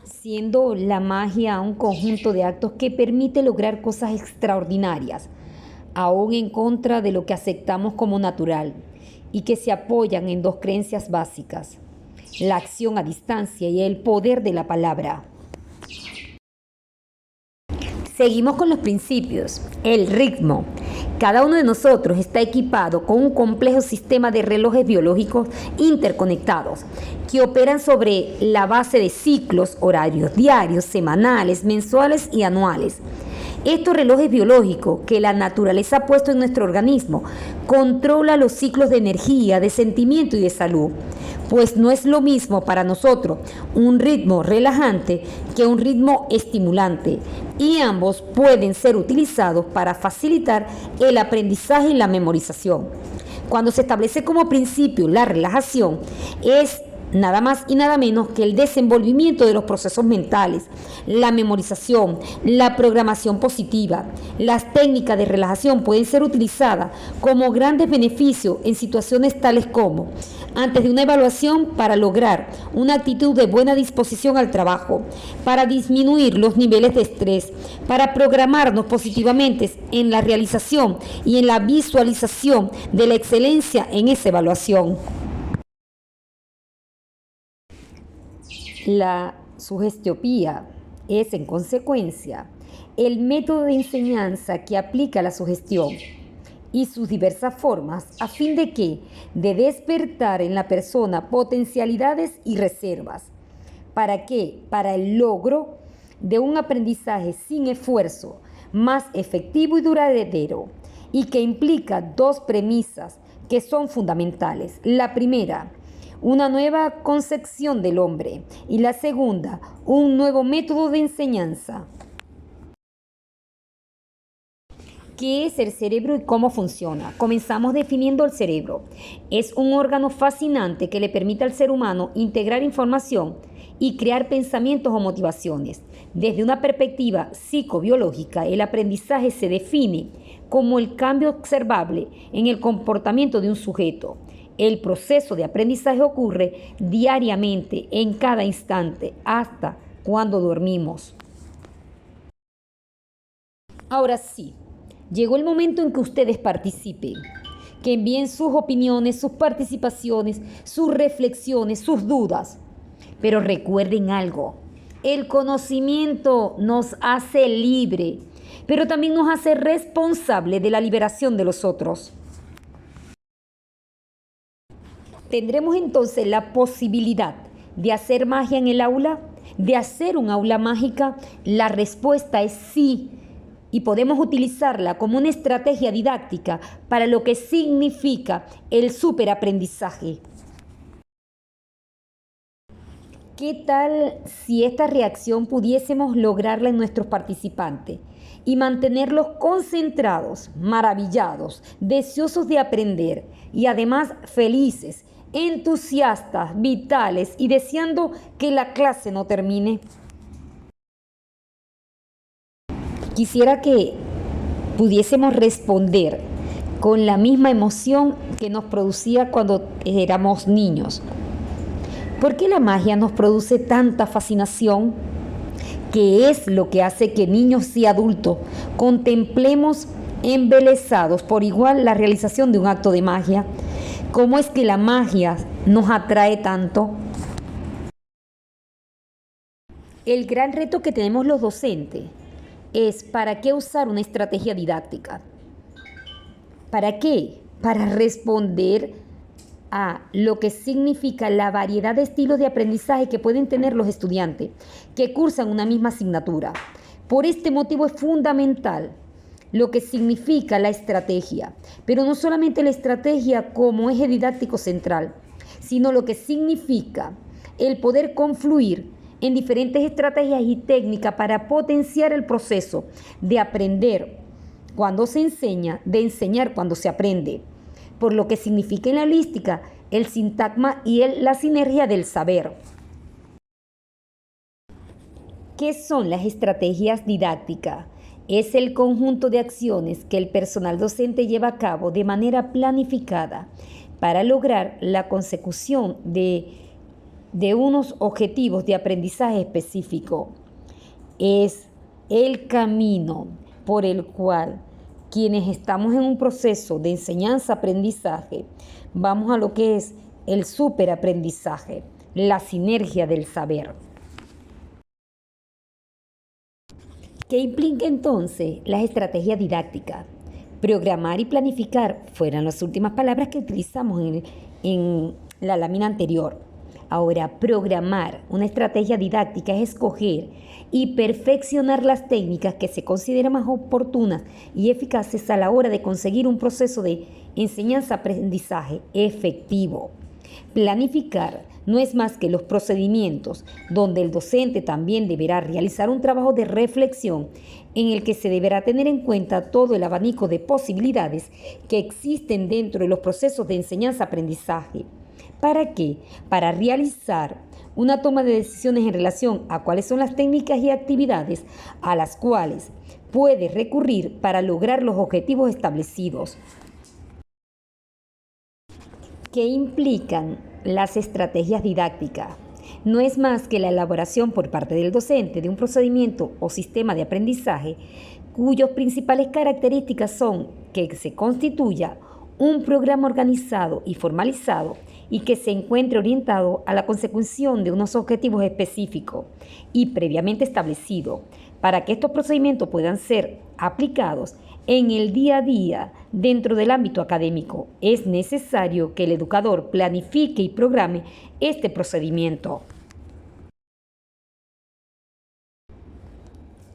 siendo la magia un conjunto de actos que permite lograr cosas extraordinarias, aún en contra de lo que aceptamos como natural, y que se apoyan en dos creencias básicas: la acción a distancia y el poder de la palabra. Seguimos con los principios. El ritmo. Cada uno de nosotros está equipado con un complejo sistema de relojes biológicos interconectados que operan sobre la base de ciclos horarios diarios, semanales, mensuales y anuales. Estos relojes biológicos que la naturaleza ha puesto en nuestro organismo controlan los ciclos de energía, de sentimiento y de salud, pues no es lo mismo para nosotros un ritmo relajante que un ritmo estimulante, y ambos pueden ser utilizados para facilitar el aprendizaje y la memorización. Cuando se establece como principio la relajación, es nada más y nada menos que el desenvolvimiento de los procesos mentales, la memorización, la programación positiva. Las técnicas de relajación pueden ser utilizadas como grandes beneficios en situaciones tales como antes de una evaluación, para lograr una actitud de buena disposición al trabajo, para disminuir los niveles de estrés, para programarnos positivamente en la realización y en la visualización de la excelencia en esa evaluación. La sugestiopía es, en consecuencia, el método de enseñanza que aplica la sugestión y sus diversas formas a fin de despertar en la persona potencialidades y reservas. ¿Para qué? Para el logro de un aprendizaje sin esfuerzo, más efectivo y duradero, y que implica dos premisas que son fundamentales. La primera, una nueva concepción del hombre, y la segunda, un nuevo método de enseñanza. ¿Qué es el cerebro y cómo funciona? Comenzamos definiendo el cerebro. Es un órgano fascinante que le permite al ser humano integrar información y crear pensamientos o motivaciones. Desde una perspectiva psicobiológica, el aprendizaje se define como el cambio observable en el comportamiento de un sujeto. El proceso de aprendizaje ocurre diariamente, en cada instante, hasta cuando dormimos. Ahora sí, llegó el momento en que ustedes participen, que envíen sus opiniones, sus participaciones, sus reflexiones, sus dudas. Pero recuerden algo: el conocimiento nos hace libre, pero también nos hace responsable de la liberación de los otros. ¿Tendremos entonces la posibilidad de hacer magia en el aula? ¿De hacer un aula mágica? La respuesta es sí. Y podemos utilizarla como una estrategia didáctica para lo que significa el superaprendizaje. ¿Qué tal si esta reacción pudiésemos lograrla en nuestros participantes y mantenerlos concentrados, maravillados, deseosos de aprender y además felices, entusiastas, vitales y deseando que la clase no termine? Quisiera que pudiésemos responder con la misma emoción que nos producía cuando éramos niños. ¿Por qué la magia nos produce tanta fascinación? ¿Qué es lo que hace que niños y adultos contemplemos embelesados por igual la realización de un acto de magia? ¿Cómo es que la magia nos atrae tanto? El gran reto que tenemos los docentes es: ¿para qué usar una estrategia didáctica? ¿Para qué? Para responder a lo que significa la variedad de estilos de aprendizaje que pueden tener los estudiantes que cursan una misma asignatura. Por este motivo es fundamental lo que significa la estrategia, pero no solamente la estrategia como eje didáctico central, sino lo que significa el poder confluir en diferentes estrategias y técnicas para potenciar el proceso de aprender cuando se enseña, de enseñar cuando se aprende, por lo que significa en la holística el sintagma y la sinergia del saber. ¿Qué son las estrategias didácticas? Es el conjunto de acciones que el personal docente lleva a cabo de manera planificada para lograr la consecución de de unos objetivos de aprendizaje específico. Es el camino por el cual quienes estamos en un proceso de enseñanza-aprendizaje vamos a lo que es el superaprendizaje, la sinergia del saber. ¿Qué implica entonces las estrategias didácticas? Programar y planificar fueron las últimas palabras que utilizamos en la lámina anterior. Ahora, programar una estrategia didáctica es escoger y perfeccionar las técnicas que se consideran más oportunas y eficaces a la hora de conseguir un proceso de enseñanza-aprendizaje efectivo. Planificar no es más que los procedimientos donde el docente también deberá realizar un trabajo de reflexión en el que se deberá tener en cuenta todo el abanico de posibilidades que existen dentro de los procesos de enseñanza-aprendizaje. ¿Para qué? Para realizar una toma de decisiones en relación a cuáles son las técnicas y actividades a las cuales puede recurrir para lograr los objetivos establecidos. ¿Qué implican las estrategias didácticas? No es más que la elaboración por parte del docente de un procedimiento o sistema de aprendizaje cuyas principales características son que se constituya un programa organizado y formalizado y que se encuentre orientado a la consecución de unos objetivos específicos y previamente establecidos. Para que estos procedimientos puedan ser aplicados en el día a día dentro del ámbito académico, es necesario que el educador planifique y programe este procedimiento.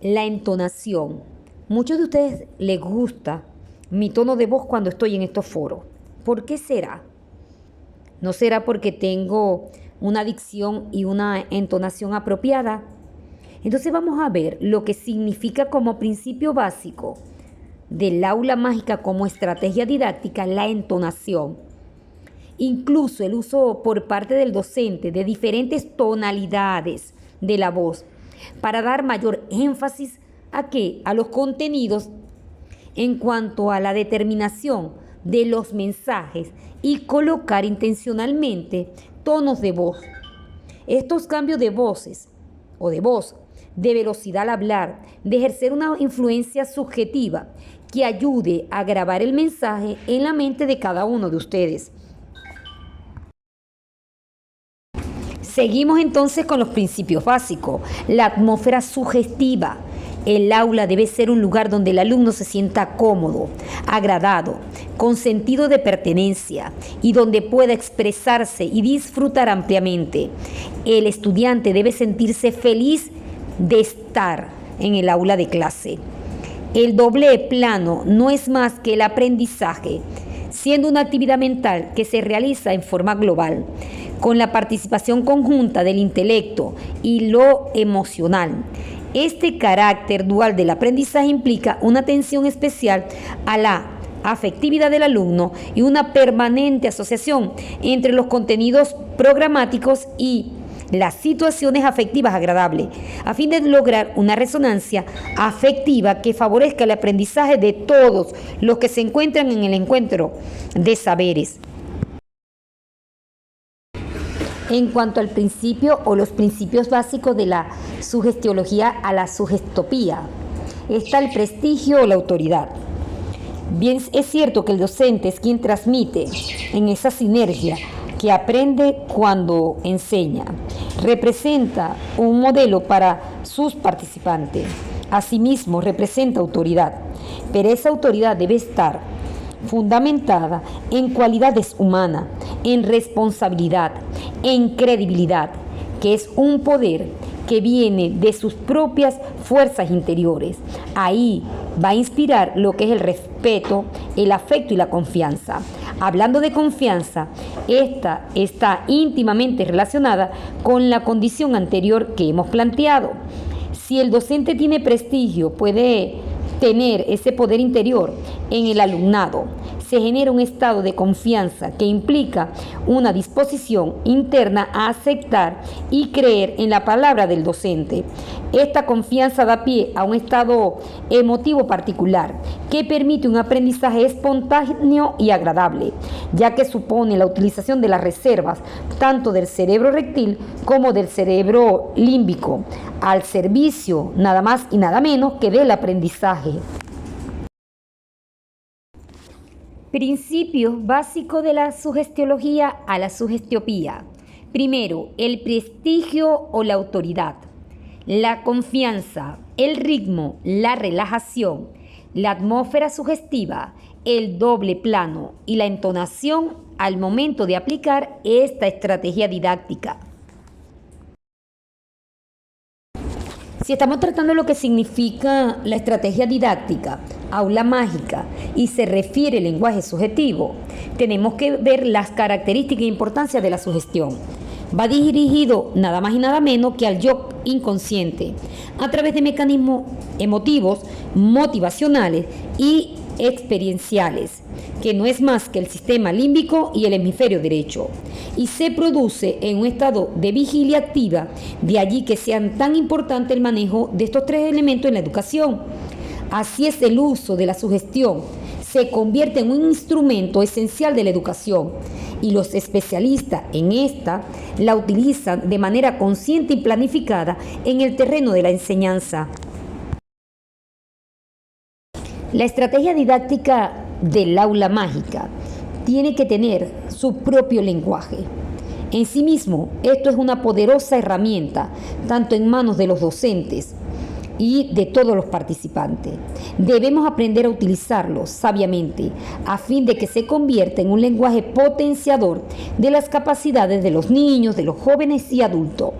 La entonación. Muchos de ustedes les gusta mi tono de voz cuando estoy en estos foros. ¿Por qué será? ¿No será porque tengo una dicción y una entonación apropiada? Entonces vamos a ver lo que significa como principio básico del aula mágica como estrategia didáctica la entonación. Incluso el uso por parte del docente de diferentes tonalidades de la voz para dar mayor énfasis a los contenidos en cuanto a la determinación de los mensajes y colocar intencionalmente tonos de voz. Estos cambios de voces o de voz, de velocidad al hablar, de ejercer una influencia subjetiva que ayude a grabar el mensaje en la mente de cada uno de ustedes. Seguimos entonces con los principios básicos. La atmósfera sugestiva. El aula debe ser un lugar donde el alumno se sienta cómodo, agradado, con sentido de pertenencia y donde pueda expresarse y disfrutar ampliamente. El estudiante debe sentirse feliz de estar en el aula de clase. El doble plano no es más que el aprendizaje, siendo una actividad mental que se realiza en forma global, con la participación conjunta del intelecto y lo emocional. Este carácter dual del aprendizaje implica una atención especial a la afectividad del alumno y una permanente asociación entre los contenidos programáticos y las situaciones afectivas agradables, a fin de lograr una resonancia afectiva que favorezca el aprendizaje de todos los que se encuentran en el encuentro de saberes. En cuanto al principio o los principios básicos de la sugestiología a la sugestopía, está el prestigio o la autoridad. Bien, es cierto que el docente es quien transmite en esa sinergia que aprende cuando enseña. Representa un modelo para sus participantes. Asimismo, representa autoridad, pero esa autoridad debe estar fundamentada en cualidades humanas, en responsabilidad, en credibilidad, que es un poder que viene de sus propias fuerzas interiores. Ahí va a inspirar lo que es el respeto, el afecto y la confianza. Hablando de confianza, esta está íntimamente relacionada con la condición anterior que hemos planteado. Si el docente tiene prestigio, puede tener ese poder interior en el alumnado. se genera un estado de confianza que implica una disposición interna a aceptar y creer en la palabra del docente. Esta confianza da pie a un estado emotivo particular que permite un aprendizaje espontáneo y agradable, ya que supone la utilización de las reservas tanto del cerebro reptil como del cerebro límbico, al servicio nada más y nada menos que del aprendizaje. Principios básicos de la sugestiología a la sugestiopía. Primero, el prestigio o la autoridad, la confianza, el ritmo, la relajación, la atmósfera sugestiva, el doble plano y la entonación al momento de aplicar esta estrategia didáctica. Si estamos tratando lo que significa la estrategia didáctica, aula mágica, y se refiere al lenguaje subjetivo, tenemos que ver las características e importancia de la sugestión. Va dirigido nada más y nada menos que al yo inconsciente, a través de mecanismos emotivos, motivacionales y experienciales, que no es más que el sistema límbico y el hemisferio derecho, y se produce en un estado de vigilia activa, de allí que sean tan importante el manejo de estos tres elementos en la educación. Así es, el uso de la sugestión se convierte en un instrumento esencial de la educación y los especialistas en esta la utilizan de manera consciente y planificada en el terreno de la enseñanza. La estrategia didáctica del aula mágica tiene que tener su propio lenguaje. En sí mismo, esto es una poderosa herramienta, tanto en manos de los docentes y de todos los participantes. Debemos aprender a utilizarlo sabiamente, a fin de que se convierta en un lenguaje potenciador de las capacidades de los niños, de los jóvenes y adultos.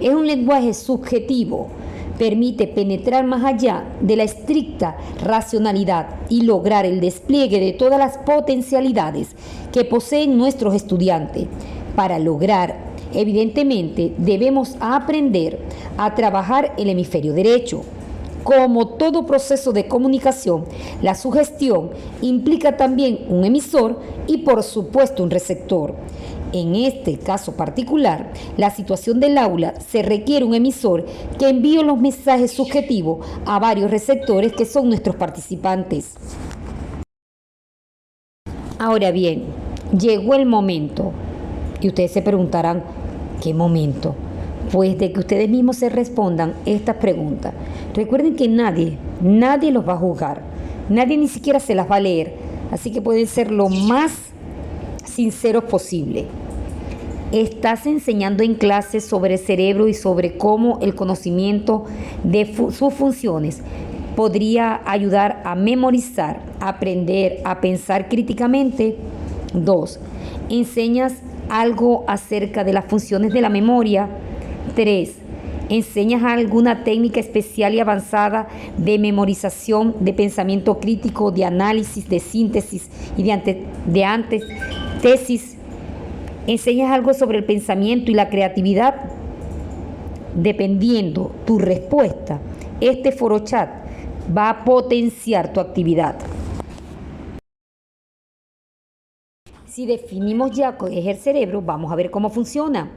Es un lenguaje subjetivo, permite penetrar más allá de la estricta racionalidad y lograr el despliegue de todas las potencialidades que poseen nuestros estudiantes. Para lograr, evidentemente, debemos aprender a trabajar el hemisferio derecho. Como todo proceso de comunicación, la sugestión implica también un emisor y, por supuesto, un receptor. En este caso particular, la situación del aula se requiere un emisor que envíe los mensajes subjetivos a varios receptores que son nuestros participantes. Ahora bien, llegó el momento. Y ustedes se preguntarán, ¿qué momento? Pues de que ustedes mismos se respondan estas preguntas. Recuerden que nadie los va a juzgar. Nadie ni siquiera se las va a leer. Así que pueden ser lo más sinceros posible. Estás enseñando en clase sobre el cerebro y sobre cómo el conocimiento de sus funciones podría ayudar a memorizar, a aprender, a pensar críticamente. 2. ¿Enseñas algo acerca de las funciones de la memoria? 3. ¿Enseñas alguna técnica especial y avanzada de memorización, de pensamiento crítico, de análisis, de síntesis y de antetesis? ¿Enseñas algo sobre el pensamiento y la creatividad? Dependiendo tu respuesta, este foro chat va a potenciar tu actividad. Si definimos ya qué es el cerebro, vamos a ver cómo funciona.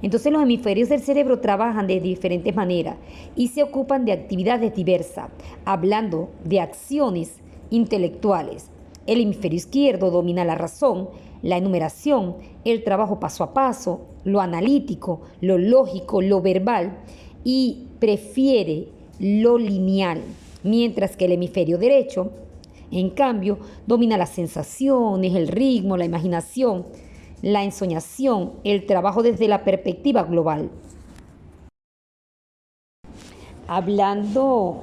Entonces los hemisferios del cerebro trabajan de diferentes maneras y se ocupan de actividades diversas, hablando de acciones intelectuales. El hemisferio izquierdo domina la razón, la enumeración, el trabajo paso a paso, lo analítico, lo lógico, lo verbal y prefiere lo lineal, mientras que el hemisferio derecho, en cambio, domina las sensaciones, el ritmo, la imaginación, la ensoñación, el trabajo desde la perspectiva global. Hablando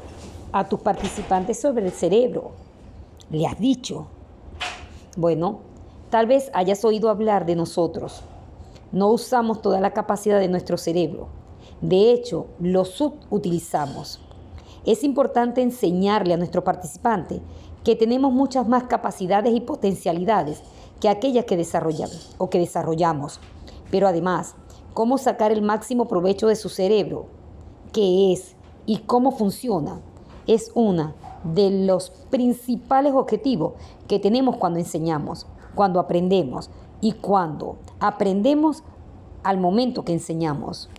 a tus participantes sobre el cerebro, ¿le has dicho? Bueno, tal vez hayas oído hablar de nosotros. No usamos toda la capacidad de nuestro cerebro. De hecho, lo subutilizamos. Es importante enseñarle a nuestros participantes que tenemos muchas más capacidades y potencialidades que aquellas que desarrollamos. Pero además, cómo sacar el máximo provecho de su cerebro, qué es y cómo funciona. es uno de los principales objetivos que tenemos cuando enseñamos, cuando aprendemos y cuando aprendemos al momento que enseñamos.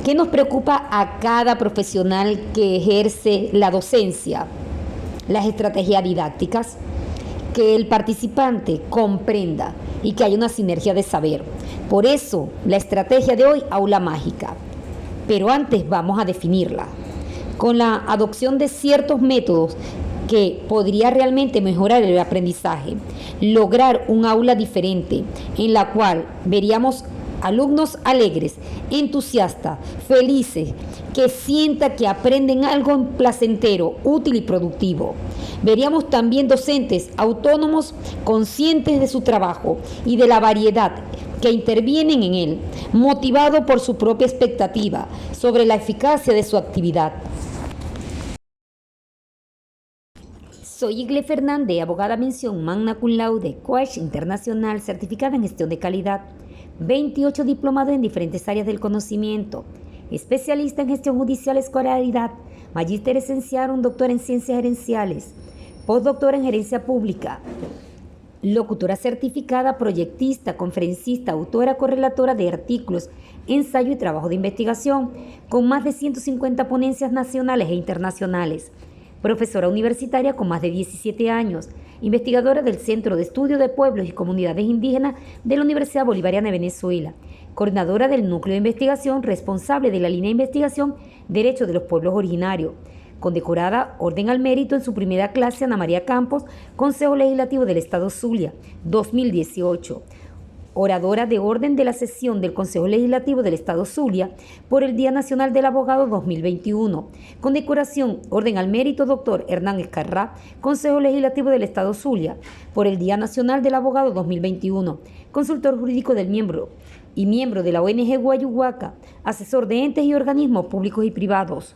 ¿Qué nos preocupa a cada profesional que ejerce la docencia? Las estrategias didácticas, que el participante comprenda y que haya una sinergia de saber. Por eso, la estrategia de hoy, aula mágica. Pero antes vamos a definirla. Con la adopción de ciertos métodos que podría realmente mejorar el aprendizaje, lograr un aula diferente en la cual veríamos alumnos alegres, entusiastas, felices, que sientan que aprenden algo placentero, útil y productivo. Veríamos también docentes autónomos, conscientes de su trabajo y de la variedad que intervienen en él, motivados por su propia expectativa sobre la eficacia de su actividad. Soy Igle Fernández, abogada mención magna cum laude, coach internacional, certificada en gestión de calidad, 28 diplomados en diferentes áreas del conocimiento, especialista en gestión judicial, escolaridad, magíster esencial, un doctor en ciencias gerenciales, postdoctora en gerencia pública, locutora certificada, proyectista, conferencista, autora correlatora de artículos, ensayo y trabajo de investigación, con más de 150 ponencias nacionales e internacionales. Profesora universitaria con más de 17 años, investigadora del Centro de Estudio de Pueblos y Comunidades Indígenas de la Universidad Bolivariana de Venezuela, coordinadora del Núcleo de Investigación, responsable de la línea de investigación Derechos de los Pueblos Originarios, condecorada Orden al Mérito en su primera clase Ana María Campos, Consejo Legislativo del Estado Zulia, 2018. Oradora de orden de la sesión del Consejo Legislativo del Estado Zulia por el Día Nacional del Abogado 2021. Condecoración, Orden al Mérito, Dr. Hernán Escarrá, Consejo Legislativo del Estado Zulia por el Día Nacional del Abogado 2021. Consultor jurídico del miembro de la ONG Guayuhuaca, asesor de entes y organismos públicos y privados.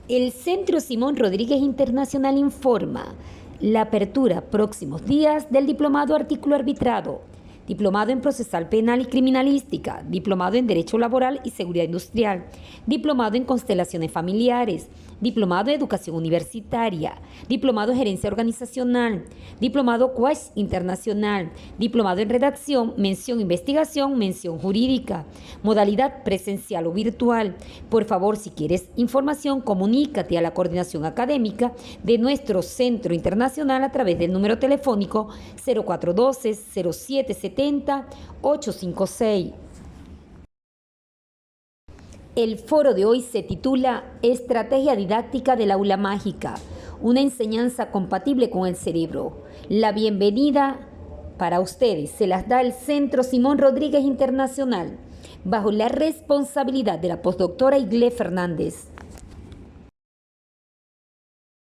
El Centro Simón Rodríguez Internacional informa la apertura próximos días del Diplomado Artículo Arbitrado, Diplomado en Procesal Penal y Criminalística, Diplomado en Derecho Laboral y Seguridad Industrial, Diplomado en Constelaciones Familiares, Diplomado en Educación Universitaria, Diplomado en Gerencia Organizacional, Diplomado Coach Internacional, Diplomado en Redacción, Mención Investigación, Mención Jurídica, modalidad presencial o virtual. Por favor, si quieres información, comunícate a la coordinación académica de nuestro Centro Internacional a través del número telefónico 0412-0770-856. El foro de hoy se titula Estrategia didáctica del aula mágica, una enseñanza compatible con el cerebro. La bienvenida para ustedes se las da el Centro Simón Rodríguez Internacional, bajo la responsabilidad de la postdoctora Igle Fernández.